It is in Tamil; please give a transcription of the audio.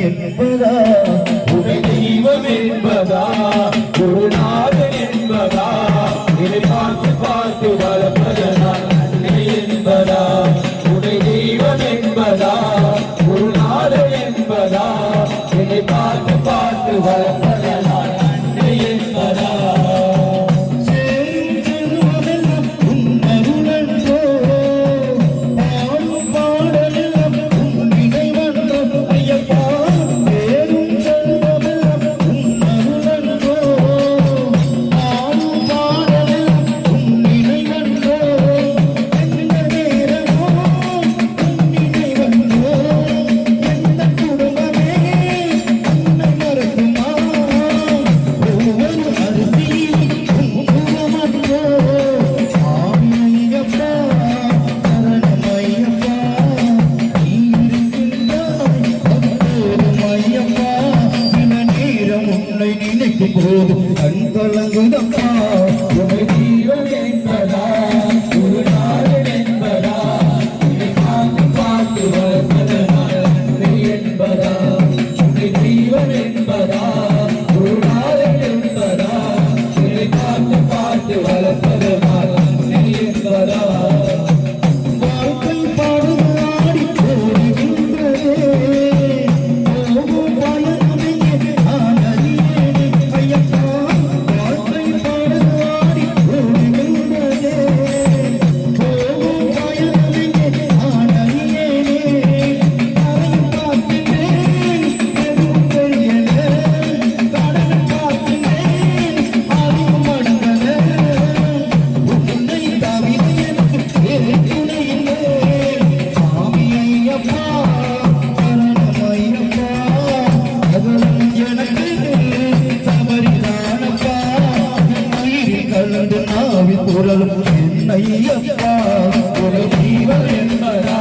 என்பதா உமை தெய்வம் என்பதா குருநாதன் என்பதா இதை பார்த்து பார்த்து வளர்ப்பதனால் அன்னை என்பதா உமை தெய்வம் என்பதா குருநாதன் என்பதா இதை பார்த்து பார்த்து வளர்ப்பதனால் அன்னை என்பதா கண் கலங்குதப்பா உமை தெய்வம் என்பதா குருநாதன் என்பதா இதை பார்த்து பார்த்து வளர்ப்பதனால் அன்னை என்பதா உமை தெய்வம் என்பதா குருநாதன் என்பதா இதை பார்த்து பார்த்து வளர்ப்பதனால் அன்னை என்பதா வாழ்க்கை பாடுது ஆடி போடுகின்றதே என்னையப்பா ஒரு ஜீவன் என்பதா